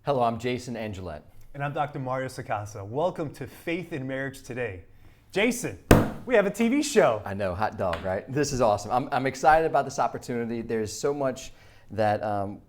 Hello, I'm Jason Angelette. And I'm Dr. Mario Sacasa. Welcome to Faith in Marriage Today. Jason, we have a TV show. I know, hot dog, right? This is awesome. I'm excited about this opportunity. There's so much that,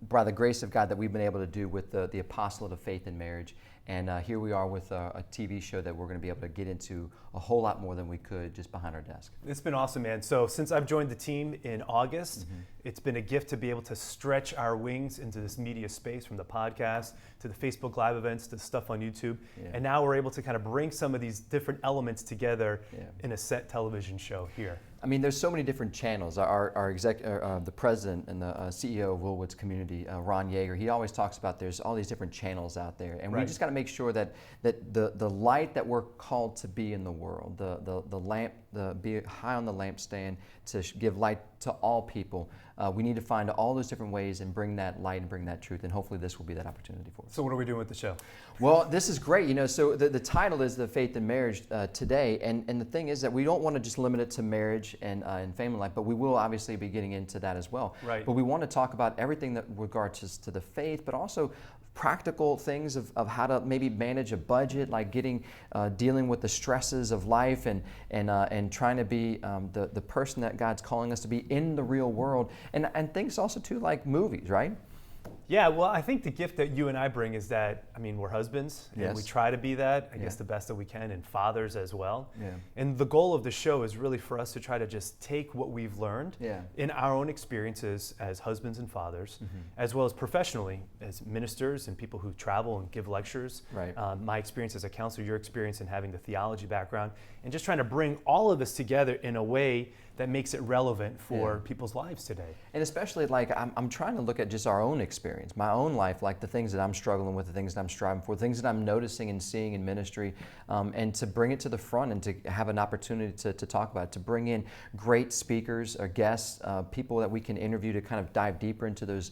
by the grace of God, that we've been able to do with the Apostolate of Faith in Marriage. And here we are with a TV show that we're going to be able to get into a whole lot more than we could just behind our desk. It's been awesome, man. So since I've joined the team in August, it's been a gift to be able to stretch our wings into this media space, from the podcast to the Facebook Live events to stuff on YouTube. Yeah. And now we're able to kind of bring some of these different elements together in a set television show here. I mean, there's so many different channels. The president and the CEO of Willwood's Community, Ron Yeager, he always talks about there's all these different channels out there, and we just got to make sure that the light that we're called to be in the world, the lamp, be high on the lampstand to give light to all people. We need to find all those different ways and bring that light and bring that truth, and hopefully this will be that opportunity for us. So what are we doing with the show? Well, this is great. You know, so the title is The Faith in Marriage Today, and the thing is that we don't want to just limit it to marriage and family life, but we will obviously be getting into that as well. Right. But we want to talk about everything that regards to the faith, but also practical things of how to maybe manage a budget, like dealing with the stresses of life and trying to be the person that God's calling us to be in the real world, and things also too like movies, right? Yeah, well, I think the gift that you and I bring is that, I mean, we're husbands, and we try to be that, I guess, the best that we can, and fathers as well. Yeah. And the goal of the show is really for us to try to just take what we've learned in our own experiences as husbands and fathers, as well as professionally as ministers and people who travel and give lectures. Right. My experience as a counselor, your experience in having the theology background, and just trying to bring all of this together in a way that makes it relevant for people's lives today. And especially, like, I'm trying to look at just our own experience, my own life, like the things that I'm struggling with, the things that I'm striving for, the things that I'm noticing and seeing in ministry, and to bring it to the front and to have an opportunity to talk about it, to bring in great speakers or guests, people that we can interview to kind of dive deeper into those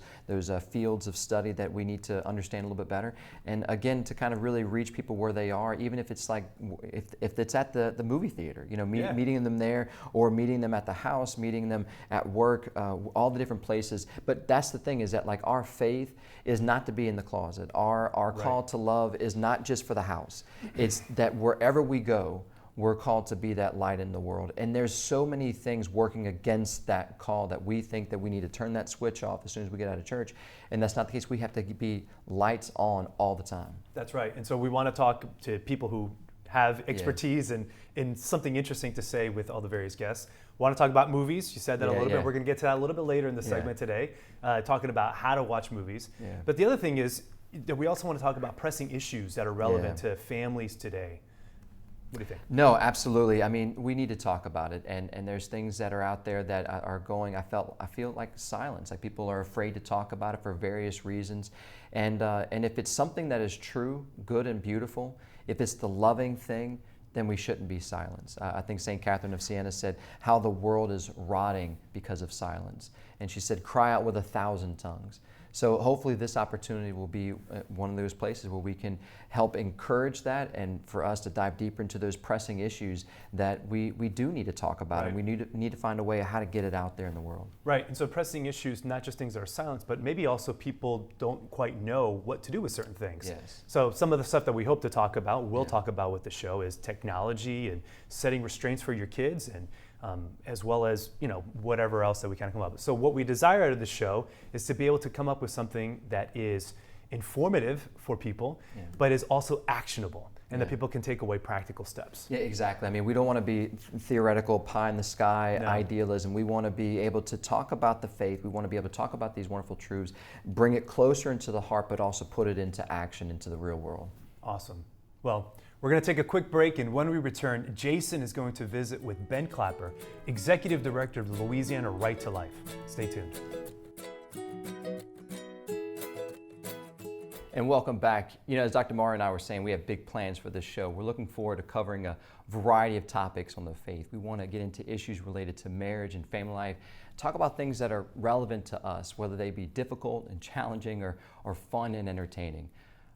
fields of study that we need to understand a little bit better. And again, to kind of really reach people where they are, even if it's like, if it's at the movie theater, you know, meeting them there, or meeting them at the house, meeting them at work, all the different places. But that's the thing, is that, like, our faith is not to be in the closet. Our call to love is not just for the house. It's that wherever we go, we're called to be that light in the world. And there's so many things working against that call that we think that we need to turn that switch off as soon as we get out of church. And that's not the case. We have to be lights on all the time. That's right. And so we want to talk to people who have expertise and something interesting to say with all the various guests. Want to talk about movies? You said that a little bit. We're going to get to that a little bit later in the segment today, talking about how to watch movies. Yeah. But the other thing is that we also want to talk about pressing issues that are relevant to families today. What do you think? No, absolutely. I mean, we need to talk about it, and there's things that are out there that are going. I feel like silence. Like, people are afraid to talk about it for various reasons, and if it's something that is true, good, and beautiful, if it's the loving thing, then we shouldn't be silenced. I think St. Catherine of Siena said how the world is rotting because of silence, and she said, "Cry out with 1,000 tongues." So hopefully this opportunity will be one of those places where we can help encourage that, and for us to dive deeper into those pressing issues that we do need to talk about, and we need to find a way of how to get it out there in the world. Right, and so pressing issues, not just things that are silenced, but maybe also people don't quite know what to do with certain things. Yes. So some of the stuff that we hope to talk about, we'll talk about with the show, is technology and setting restraints for your kids, and as well as, you know, whatever else that we kind of come up with. So what we desire out of the show is to be able to come up with something that is informative for people, but is also actionable, and that people can take away practical steps. Yeah, exactly. I mean, we don't want to be theoretical, pie in the sky idealism. We want to be able to talk about the faith. We want to be able to talk about these wonderful truths, bring it closer into the heart, but also put it into action, into the real world. Awesome. Well, we're going to take a quick break, and when we return, Jason is going to visit with Ben Clapper, Executive Director of the Louisiana Right to Life. Stay tuned. And welcome back. You know, as Dr. Mario and I were saying, we have big plans for this show. We're looking forward to covering a variety of topics on the faith. We want to get into issues related to marriage and family life, talk about things that are relevant to us, whether they be difficult and challenging or fun and entertaining.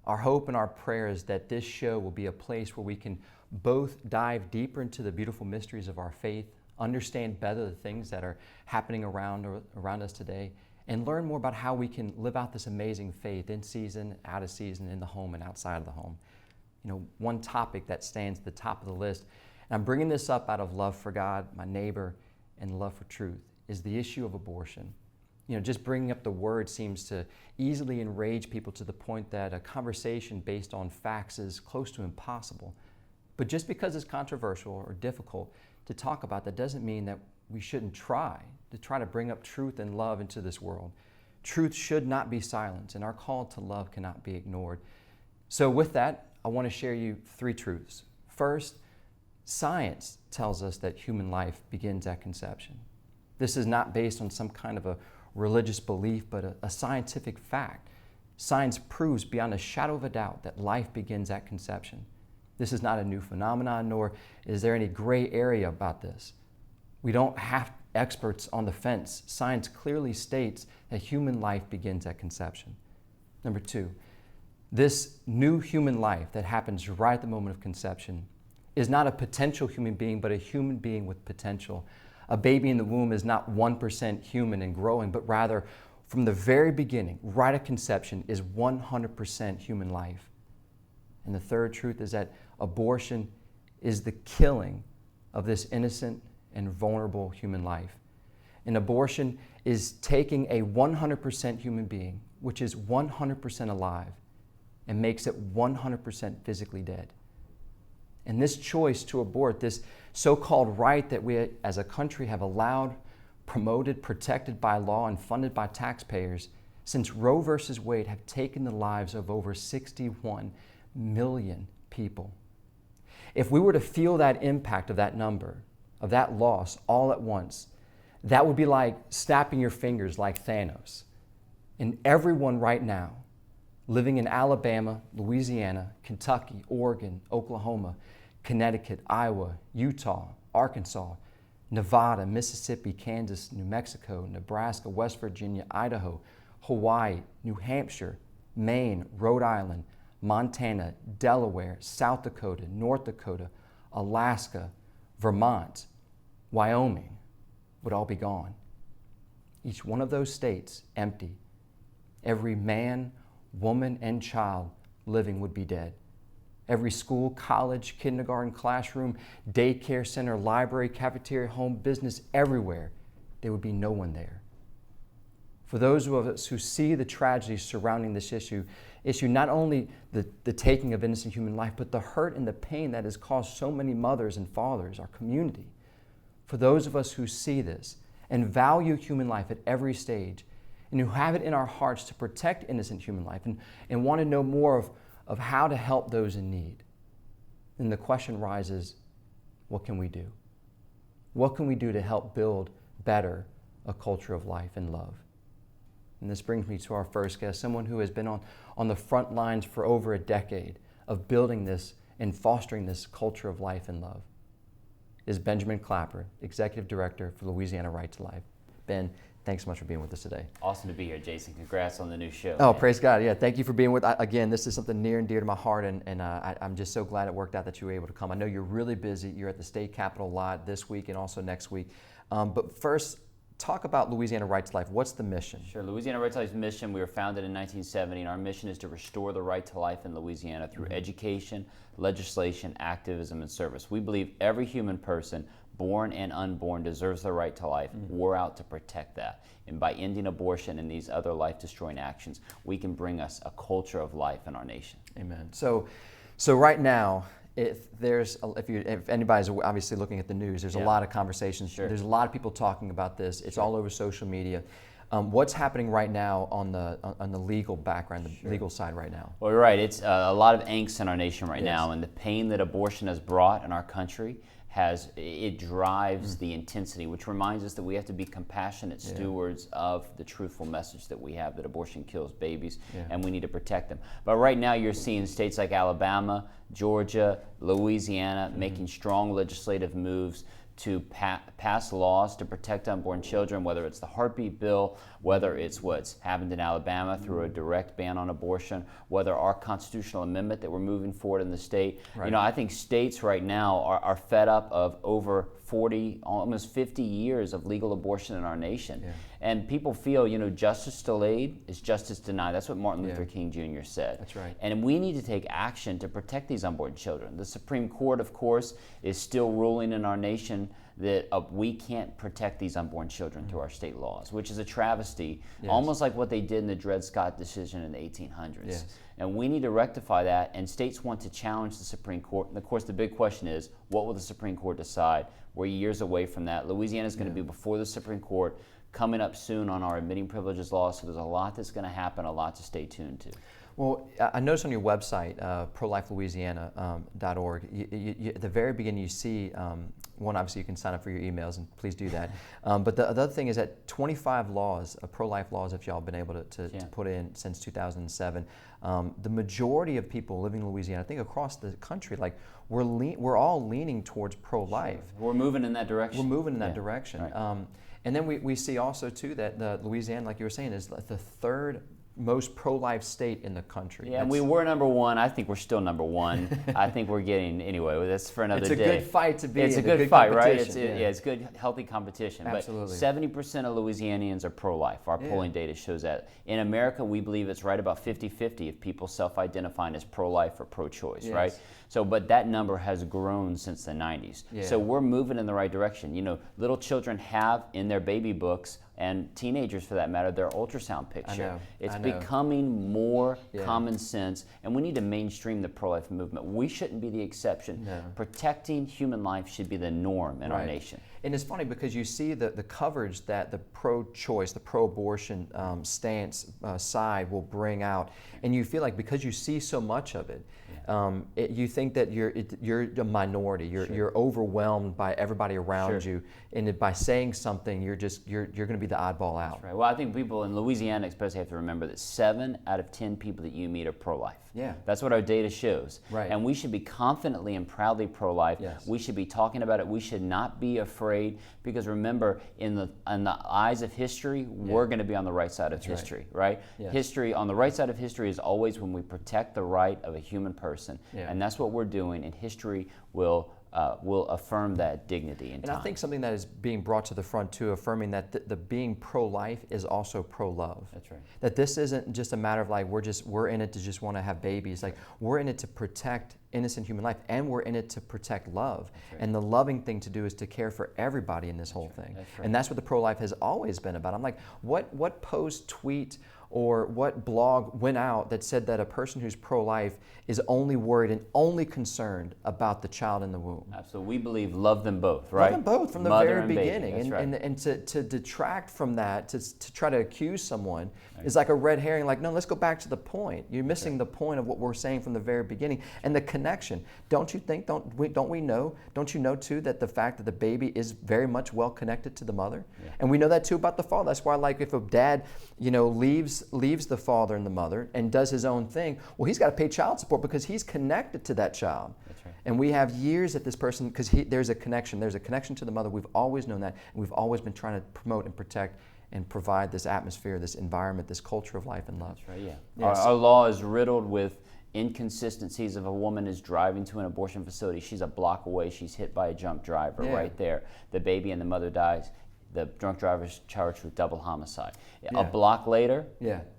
Our hope and our prayer is that this show will be a place where we can both dive deeper into the beautiful mysteries of our faith, understand better the things that are happening around us today, and learn more about how we can live out this amazing faith in season, out of season, in the home and outside of the home. One topic that stands at the top of the list, and I'm bringing this up out of love for God, my neighbor, and love for truth, is the issue of abortion. Just bringing up the word seems to easily enrage people to the point that a conversation based on facts is close to impossible. But just because it's controversial or difficult to talk about, that doesn't mean that we shouldn't try to bring up truth and love into this world. Truth should not be silenced, and our call to love cannot be ignored. So with that, I want to share you 3 truths. First, science tells us that human life begins at conception. This is not based on some kind of a religious belief, but a scientific fact. Science proves beyond a shadow of a doubt that life begins at conception. This is not a new phenomenon, nor is there any gray area about this. We don't have experts on the fence. Science clearly states that human life begins at conception. Number 2, this new human life that happens right at the moment of conception is not a potential human being, but a human being with potential. A baby in the womb is not 1% human and growing, but rather from the very beginning, right at conception, is 100% human life. And the third truth is that abortion is the killing of this innocent and vulnerable human life. An abortion is taking a 100% human being, which is 100% alive, and makes it 100% physically dead. And this choice to abort, this so-called right that we as a country have allowed, promoted, protected by law, and funded by taxpayers since Roe versus Wade, have taken the lives of over 61 million people. If we were to feel that impact of that number, of that loss all at once, that would be like snapping your fingers like Thanos. And everyone right now, living in Alabama, Louisiana, Kentucky, Oregon, Oklahoma, Connecticut, Iowa, Utah, Arkansas, Nevada, Mississippi, Kansas, New Mexico, Nebraska, West Virginia, Idaho, Hawaii, New Hampshire, Maine, Rhode Island, Montana, Delaware, South Dakota, North Dakota, Alaska, Vermont, Wyoming would all be gone. Each one of those states empty. Every man, woman, and child living would be dead. Every school, college, kindergarten, classroom, daycare center, library, cafeteria, home, business, everywhere, there would be no one there. For those of us who see the tragedy surrounding this issue not only the taking of innocent human life, but the hurt and the pain that has caused so many mothers and fathers, our community. For those of us who see this and value human life at every stage, and who have it in our hearts to protect innocent human life and want to know more of how to help those in need, then the question rises, what can we do? What can we do to help build better a culture of life and love? And this brings me to our first guest, someone who has been on the front lines for over a decade of building this and fostering this culture of life and love. Is Benjamin Clapper, Executive Director for Louisiana Right to Life. Ben, thanks so much for being with us today. Awesome to be here, Jason. Congrats on the new show. Oh, man. Praise God. Yeah, thank you for being with us. Again, this is something near and dear to my heart, and I'm just so glad it worked out that you were able to come. I know you're really busy. You're at the state capitol a lot this week and also next week. But first, talk about Louisiana Right to Life. What's the mission? Sure. Louisiana Right to Life's mission, we were founded in 1970, and our mission is to restore the right to life in Louisiana through education, legislation, activism, and service. We believe every human person, born and unborn, deserves the right to life. We're out to protect that. And by ending abortion and these other life-destroying actions, we can bring us a culture of life in our nation. Amen. So right now, if anybody's obviously looking at the news, there's a lot of conversations. Sure. There's a lot of people talking about this. It's all over social media. What's happening right now on the legal background, the legal side right now? Well, you're right. It's a lot of angst in our nation right now, and the pain that abortion has brought in our country drives the intensity, which reminds us that we have to be compassionate stewards of the truthful message that we have, that abortion kills babies, and we need to protect them. But right now you're seeing states like Alabama, Georgia, Louisiana making strong legislative moves to pass laws to protect unborn children, whether it's the heartbeat bill, whether it's what's happened in Alabama through a direct ban on abortion, whether our constitutional amendment that we're moving forward in the state. Right. You know, I think states right now are fed up of over 40, almost 50 years of legal abortion in our nation. And people feel, justice delayed is justice denied. That's what Martin Luther King Jr. said. That's right. And we need to take action to protect these unborn children. The Supreme Court, of course, is still ruling in our nation that we can't protect these unborn children through our state laws, which is a travesty, almost like what they did in the Dred Scott decision in the 1800s. Yes. And we need to rectify that, and states want to challenge the Supreme Court. And of course, the big question is, what will the Supreme Court decide? We're years away from that. Louisiana is going to be before the Supreme Court, coming up soon on our admitting privileges law, so there's a lot that's going to happen, a lot to stay tuned to. Well, I noticed on your website, prolifelouisiana.org, at the very beginning you see, one, obviously you can sign up for your emails, and please do that. But the other thing is that 25 laws, pro-life laws, that y'all have been able to put in since 2007. The majority of people living in Louisiana, I think across the country, like we're all leaning towards pro-life. Sure. We're moving in that direction. We're moving in that direction. Right. And then we see also too that Louisiana, like you were saying, is the third most pro-life state in the country. Yeah, and we were number one. I think we're still number one. I think we're getting, anyway, that's for another day. It's a good fight to be in. It's a good fight, right? It's good, healthy competition. Absolutely. But 70% of Louisianians are pro-life. Our polling data shows that. In America, we believe it's right about 50-50 if people self-identifying as pro-life or pro-choice, right? So, but that number has grown since the 90s. Yeah. So we're moving in the right direction. Little children have in their baby books, and teenagers for that matter, their ultrasound picture. It's becoming more common sense, and we need to mainstream the pro-life movement. We shouldn't be the exception. No. Protecting human life should be the norm in our nation. And it's funny because you see the coverage that the pro-choice, the pro-abortion stance side will bring out, and you feel like because you see so much of it, you think that you're a minority. You're overwhelmed by everybody around you, and by saying something, you're going to be the oddball out. That's right. Well, I think people in Louisiana especially have to remember that 7 out of 10 people that you meet are pro-life. Yeah. That's what our data shows. Right. And we should be confidently and proudly pro-life. Yes. We should be talking about it. We should not be afraid, because remember, in the eyes of history, we're going to be on the right side of history, right? Yes. History, on the right side of history is always when we protect the right of a human person. Yeah. And that's what we're doing, and history will affirm that dignity in time. And I think something that is being brought to the front too, affirming that the being pro-life is also pro-love. That's right. That this isn't just a matter of like we're in it to just want to have babies. Like we're in it to protect innocent human life, and we're in it to protect love. Right. And the loving thing to do is to care for everybody in this whole thing. That's right. And that's what the pro-life has always been about. I'm like, what post, tweet, or what blog went out that said that a person who's pro-life is only worried and only concerned about the child in the womb? Absolutely. We believe love them both, right? Love them both from the Mother very and beginning. Baby. That's right. And to detract from that, to try to accuse someone is like a red herring. Like, no, let's go back to the point. You're missing the point of what we're saying from the very beginning. And the connection. Don't you think, don't we know, don't you know too that the fact that the baby is very much well connected to the mother? Yeah. And we know that too about the father. That's why, like, if a dad, leaves the father and the mother and does his own thing, well, he's got to pay child support because he's connected to that child. That's right. And we have years that this person, because there's a connection to the mother. We've always known that, and we've always been trying to promote and protect and provide this atmosphere, this environment, this culture of life and love. That's right, yeah. Yes. Our law is riddled with inconsistencies. If a woman is driving to an abortion facility, she's a block away, she's hit by a drunk driver right there. The baby and the mother dies. The drunk driver is charged with double homicide. Yeah. A block later,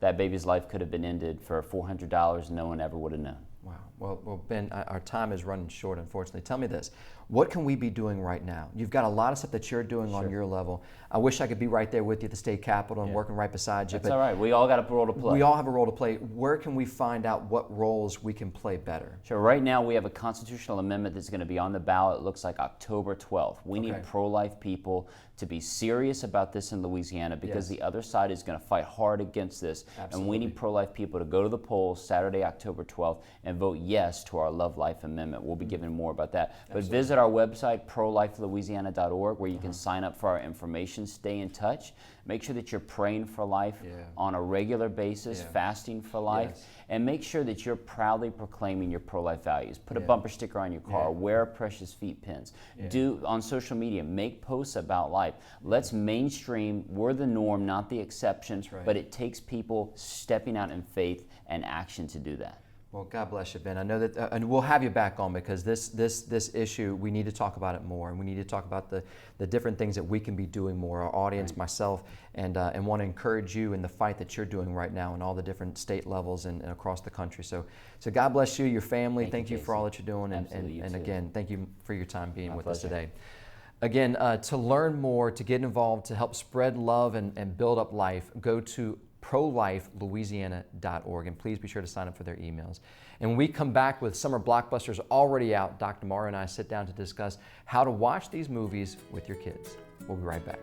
that baby's life could have been ended for $400. No one ever would have known. Wow. Well, Ben, our time is running short, unfortunately. Tell me this. What can we be doing right now? You've got a lot of stuff that you're doing on your level. I wish I could be right there with you at the state capitol and working right beside you. That's all right. We all got a role to play. We all have a role to play. Where can we find out what roles we can play better? Sure. Right now we have a constitutional amendment that's going to be on the ballot. It looks like October 12th. We need pro-life people to be serious about this in Louisiana, because the other side is going to fight hard against this. Absolutely. And we need pro-life people to go to the polls Saturday, October 12th, and vote yes to our Love Life Amendment. We'll be giving more about that. But visit our website, prolifelouisiana.org, where you can sign up for our information, stay in touch. Make sure that you're praying for life on a regular basis, fasting for life, and make sure that you're proudly proclaiming your pro-life values. Put a bumper sticker on your car, wear precious feet pins, do on social media, make posts about life. Let's mainstream. We're the norm, not the exception, but it takes people stepping out in faith and action to do that. Well, God bless you, Ben. I know that, and we'll have you back on, because this issue, we need to talk about it more, and we need to talk about the different things that we can be doing more. Our audience, myself, and want to encourage you in the fight that you're doing right now in all the different state levels and across the country. So God bless you, your family. Thank you for all that you're doing, and again, thank you for your time being with us today. Again, to learn more, to get involved, to help spread love and build up life, go to prolifelouisiana.org, and please be sure to sign up for their emails. And when we come back with summer blockbusters already out, Dr. Mario and I sit down to discuss how to watch these movies with your kids. We'll be right back.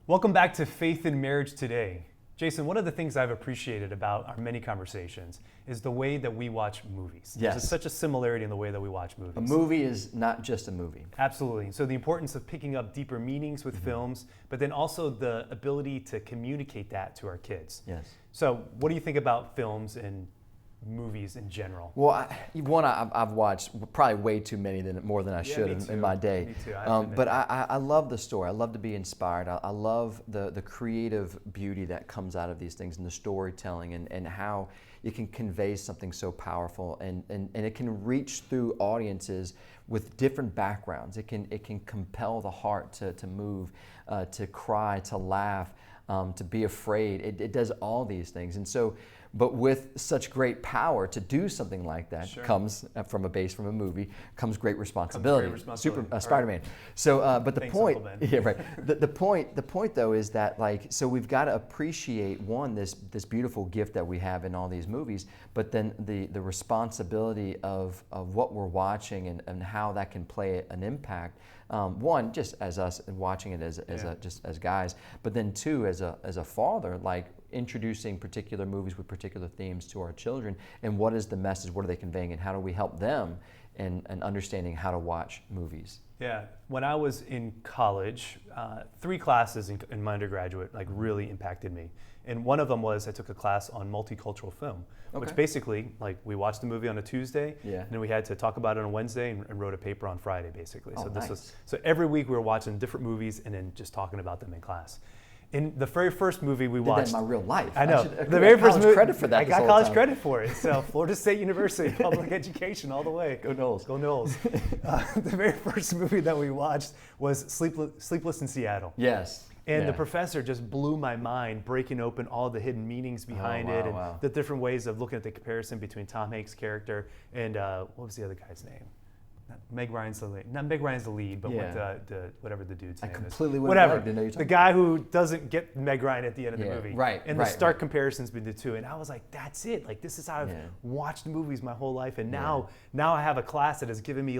Welcome back to Faith in Marriage Today. Jason, one of the things I've appreciated about our many conversations is the way that we watch movies. Yes. There's such a similarity in the way that we watch movies. A movie is not just a movie. Absolutely. So the importance of picking up deeper meanings with films, but then also the ability to communicate that to our kids. Yes. So what do you think about films and movies in general? Well, I've watched probably way too many, more than I should in my day. Me too. But I love the story. I love to be inspired. I love the creative beauty that comes out of these things, and the storytelling, and how it can convey something so powerful, and it can reach through audiences with different backgrounds. It can compel the heart to move, to cry, to laugh, to be afraid. It does all these things. And so, but with such great power to do something like that comes from a movie, comes great responsibility. Spider-Man. So, but the point, the point though is that so we've got to appreciate this beautiful gift that we have in all these movies, but then the responsibility of what we're watching and how that can play an impact. One, just as us watching it just as guys, but then two, as a father, introducing particular movies with particular themes to our children, and what is the message, what are they conveying, and how do we help them in understanding how to watch movies. Yeah, when I was in college, 3 classes in my undergraduate really impacted me. And one of them was I took a class on multicultural film, which basically, we watched the movie on a Tuesday, and then we had to talk about it on Wednesday and wrote a paper on Friday, basically. So every week we were watching different movies and then just talking about them in class. In the very first movie we watched, that in my real life. I know. The very first movie, credit for that. I got college credit for it. So Florida State University, public education all the way. Go Noles. Go Noles. The very first movie that we watched was Sleepless in Seattle. Yes. And the professor just blew my mind, breaking open all the hidden meanings behind it, and the different ways of looking at the comparison between Tom Hanks' character and what was the other guy's name? Meg Ryan's the lead. Not Meg Ryan's the lead, but whatever the dude's name is. I completely went whatever. Blank, didn't know you're the guy who doesn't get Meg Ryan at the end of the movie. Right. And the stark comparisons between the two. And I was like, that's it. This is how I've watched movies my whole life. And now I have a class that has given me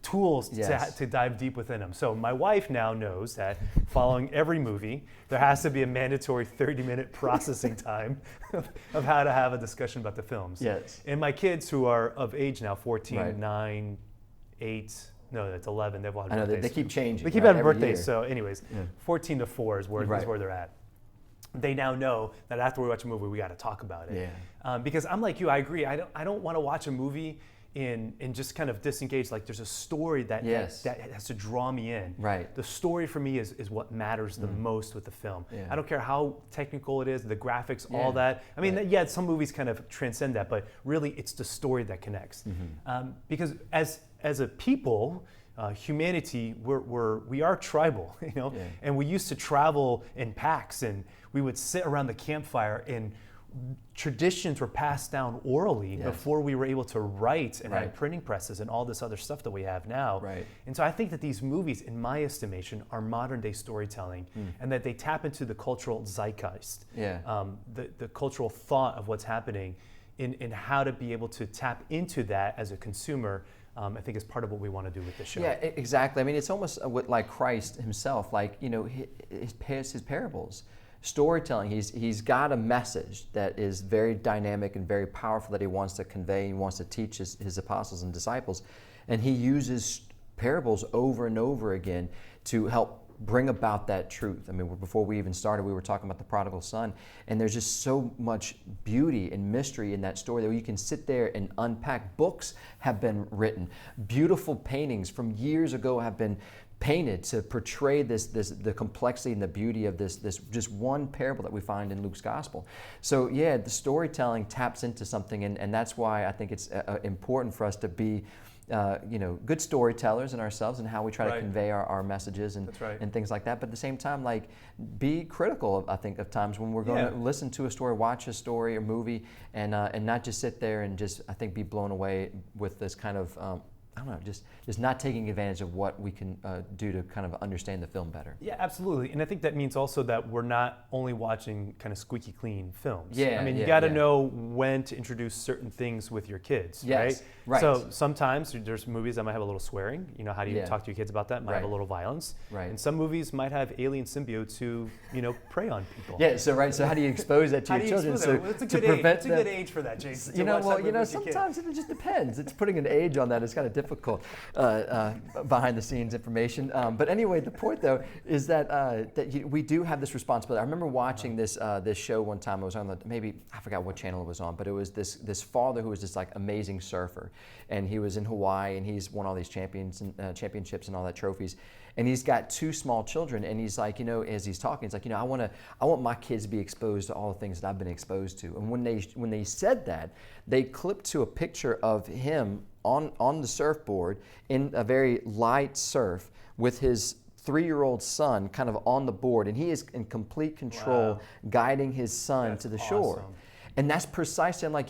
tools to dive deep within them. So my wife now knows that following every movie, there has to be a mandatory 30-minute processing time of how to have a discussion about the films. Yes. And my kids, who are of age now, 14, 9, 8, no, it's 11. They've had birthdays. They keep changing. They keep having birthdays. So anyways, 14 to 4 is where they're at. They now know that after we watch a movie, we got to talk about it. Yeah. Because I'm like you, I agree. I don't want to watch a movie and just kind of disengage. There's a story that has to draw me in. Right. The story for me is what matters the most with the film. Yeah. I don't care how technical it is, the graphics, all that. I mean, some movies kind of transcend that, but really it's the story that connects. Mm-hmm. Because as a people, humanity, we are tribal, and we used to travel in packs, and we would sit around the campfire, and traditions were passed down orally before we were able to write and have printing presses and all this other stuff that we have now. Right. And so I think that these movies, in my estimation, are modern day storytelling, and that they tap into the cultural zeitgeist, the cultural thought of what's happening, in how to be able to tap into that as a consumer. I think is part of what we want to do with the show. Yeah, exactly. I mean, it's almost like Christ himself, his parables. Storytelling, he's got a message that is very dynamic and very powerful that he wants to convey and wants to teach his apostles and disciples. And he uses parables over and over again to help bring about that truth. I mean, before we even started, we were talking about the prodigal son, and there's just so much beauty and mystery in that story that you can sit there and unpack. Books have been written. Beautiful paintings from years ago have been painted to portray the complexity and the beauty of this just one parable that we find in Luke's gospel. So yeah, the storytelling taps into something, and that's why I think it's important for us to be good storytellers in ourselves and how we try to convey our messages and things like that. But at the same time, like, be critical, I think, of times when we're going to listen to a story, watch a story or movie, and not just sit there and just, I think, be blown away with this kind of I don't know, just not taking advantage of what we can do to kind of understand the film better. Yeah, absolutely. And I think that means also that we're not only watching kind of squeaky clean films. Yeah, I mean, you got to know when to introduce certain things with your kids, right? So sometimes there's movies that might have a little swearing. You know, how do you talk to your kids about that? Might have a little violence. Right. And some movies might have alien symbiotes who, prey on people. Yeah, so how do you expose that to your children? It's a good age for that, Jason. Sometimes it just depends. It's putting an age on that is kind of difficult. Behind the scenes information. But anyway, the point though is that we do have this responsibility. I remember watching this show one time. It was on maybe I forgot what channel it was on, but it was this father who was this like amazing surfer, and he was in Hawaii, and he's won all these championships and all that trophies. And he's got two small children, and he's like, as he's talking, he's like, I want my kids to be exposed to all the things that I've been exposed to. And when they said that, they clipped to a picture of him on the surfboard in a very light surf with his 3-year-old son kind of on the board, and he is in complete control, guiding his son to the shore. And that's precisely, I'm like,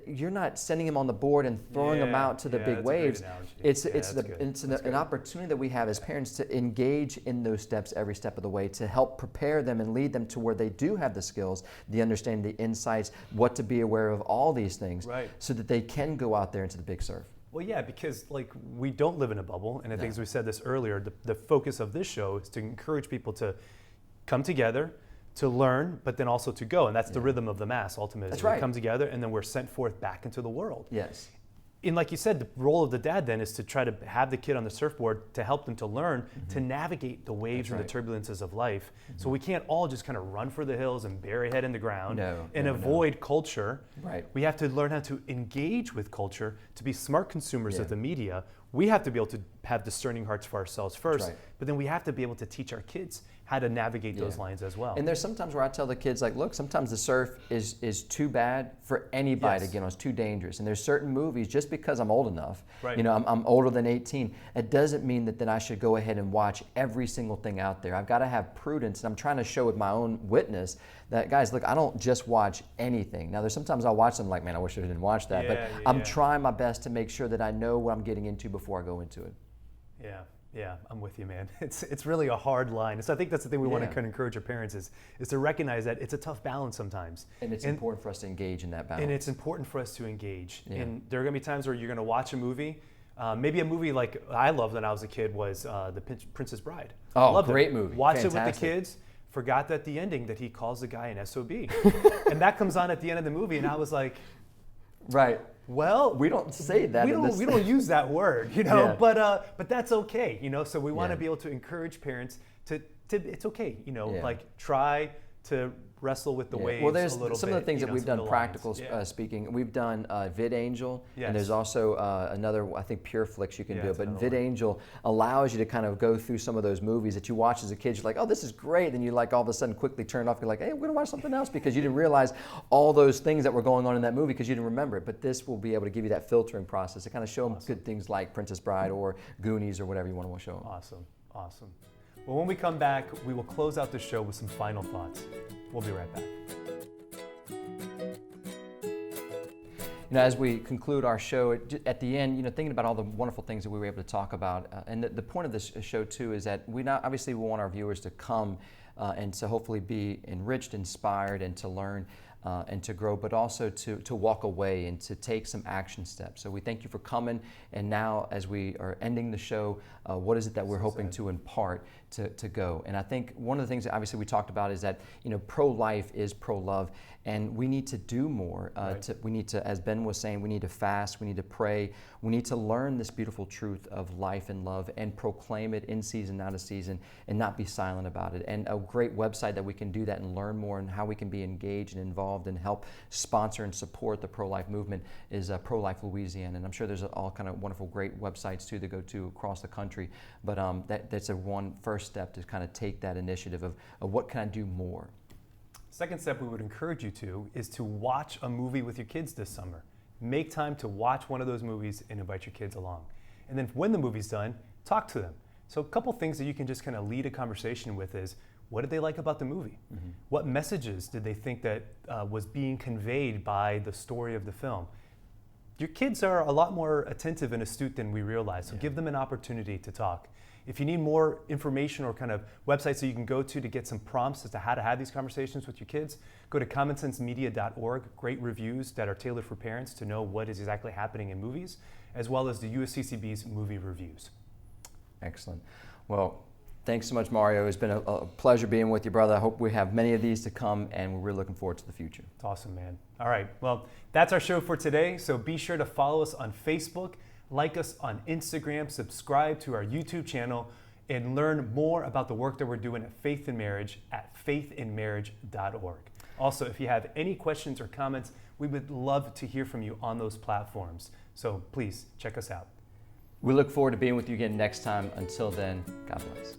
you're not sending him on the board and throwing him out to the big waves. It's an opportunity that we have as parents to engage in those steps every step of the way, to help prepare them and lead them to where they do have the skills, the understanding, the insights, what to be aware of, all these things, so that they can go out there into the big surf. Well, yeah, because we don't live in a bubble, and I think as we said this earlier, the focus of this show is to encourage people to come together, to learn, but then also to go, and that's the rhythm of the Mass ultimately. That's right. We come together, and then we're sent forth back into the world. Yes. And like you said, the role of the dad then is to try to have the kid on the surfboard to help them to learn to navigate the waves and the turbulences of life. So we can't all just kind of run for the hills and bury head in the ground and avoid culture. Right. We have to learn how to engage with culture, to be smart consumers of the media. We have to be able to have discerning hearts for ourselves first, but then we have to be able to teach our kids how to navigate those lines as well. And there's sometimes where I tell the kids, like, look, sometimes the surf is too bad for anybody to get on. It's too dangerous. And there's certain movies, just because I'm old enough, I'm older than 18, it doesn't mean that I should go ahead and watch every single thing out there. I've got to have prudence, and I'm trying to show with my own witness that, guys, look, I don't just watch anything. Now, there's sometimes I'll watch them like, man, I wish I didn't watch that. I'm trying my best to make sure that I know what I'm getting into before I go into it. Yeah, I'm with you, man. It's really a hard line. So I think that's the thing we want to kind of encourage our parents is to recognize that it's a tough balance sometimes. And it's important for us to engage in that balance. And it's important for us to engage. And there are going to be times where you're going to watch a movie. Maybe a movie like I loved when I was a kid was The Princess Bride. Oh, great movie. Watched it with the kids. Forgot that the ending that he calls the guy an SOB. And that comes on at the end of the movie, and I was like, well, we don't say that. We don't use that word, but that's okay, So we want to be able to encourage parents to it's okay, like try to wrestle with the waves. Well, there's a little some bit, of the things that we've done practical speaking. We've done VidAngel, and there's also another, I think, PureFlix you can do. But VidAngel allows you to kind of go through some of those movies that you watch as a kid. You're like, oh, this is great. Then you all of a sudden quickly turn it off. You're like, hey, we're going to watch something else because you didn't realize all those things that were going on in that movie because you didn't remember it. But this will be able to give you that filtering process to kind of show them good things like Princess Bride or Goonies or whatever you want to show them. Awesome. Well, when we come back, we will close out the show with some final thoughts. We'll be right back. As we conclude our show, at the end, thinking about all the wonderful things that we were able to talk about, and the point of this show too is that we want our viewers to come and to hopefully be enriched, inspired, and to learn and to grow, but also to walk away and to take some action steps. So we thank you for coming, and now as we are ending the show, what is it that we're hoping to impart to go? And I think one of the things that obviously we talked about is that pro-life is pro-love, and we need to do more. We need to, as Ben was saying, we need to fast, we need to pray, we need to learn this beautiful truth of life and love and proclaim it in season, out of season, and not be silent about it. And great website that we can do that and learn more and how we can be engaged and involved and help sponsor and support the pro-life movement is Pro-Life Louisiana. And I'm sure there's all kind of wonderful, great websites too to go to across the country. But that's a one first step to kind of take that initiative of what can I do more. Second step we would encourage you to is to watch a movie with your kids this summer. Make time to watch one of those movies and invite your kids along. And then when the movie's done, talk to them. So a couple things that you can just kind of lead a conversation with is, what did they like about the movie? Mm-hmm. What messages did they think that was being conveyed by the story of the film? Your kids are a lot more attentive and astute than we realize, so give them an opportunity to talk. If you need more information or kind of websites that you can go to get some prompts as to how to have these conversations with your kids, go to commonsensemedia.org. Great reviews that are tailored for parents to know what is exactly happening in movies, as well as the USCCB's movie reviews. Excellent. Well, thanks so much, Mario. It's been a pleasure being with you, brother. I hope we have many of these to come, and we're really looking forward to the future. It's awesome, man. All right. Well, that's our show for today. So be sure to follow us on Facebook, like us on Instagram, subscribe to our YouTube channel, and learn more about the work that we're doing at Faith in Marriage at faithinmarriage.org. Also, if you have any questions or comments, we would love to hear from you on those platforms. So please check us out. We look forward to being with you again next time. Until then, God bless.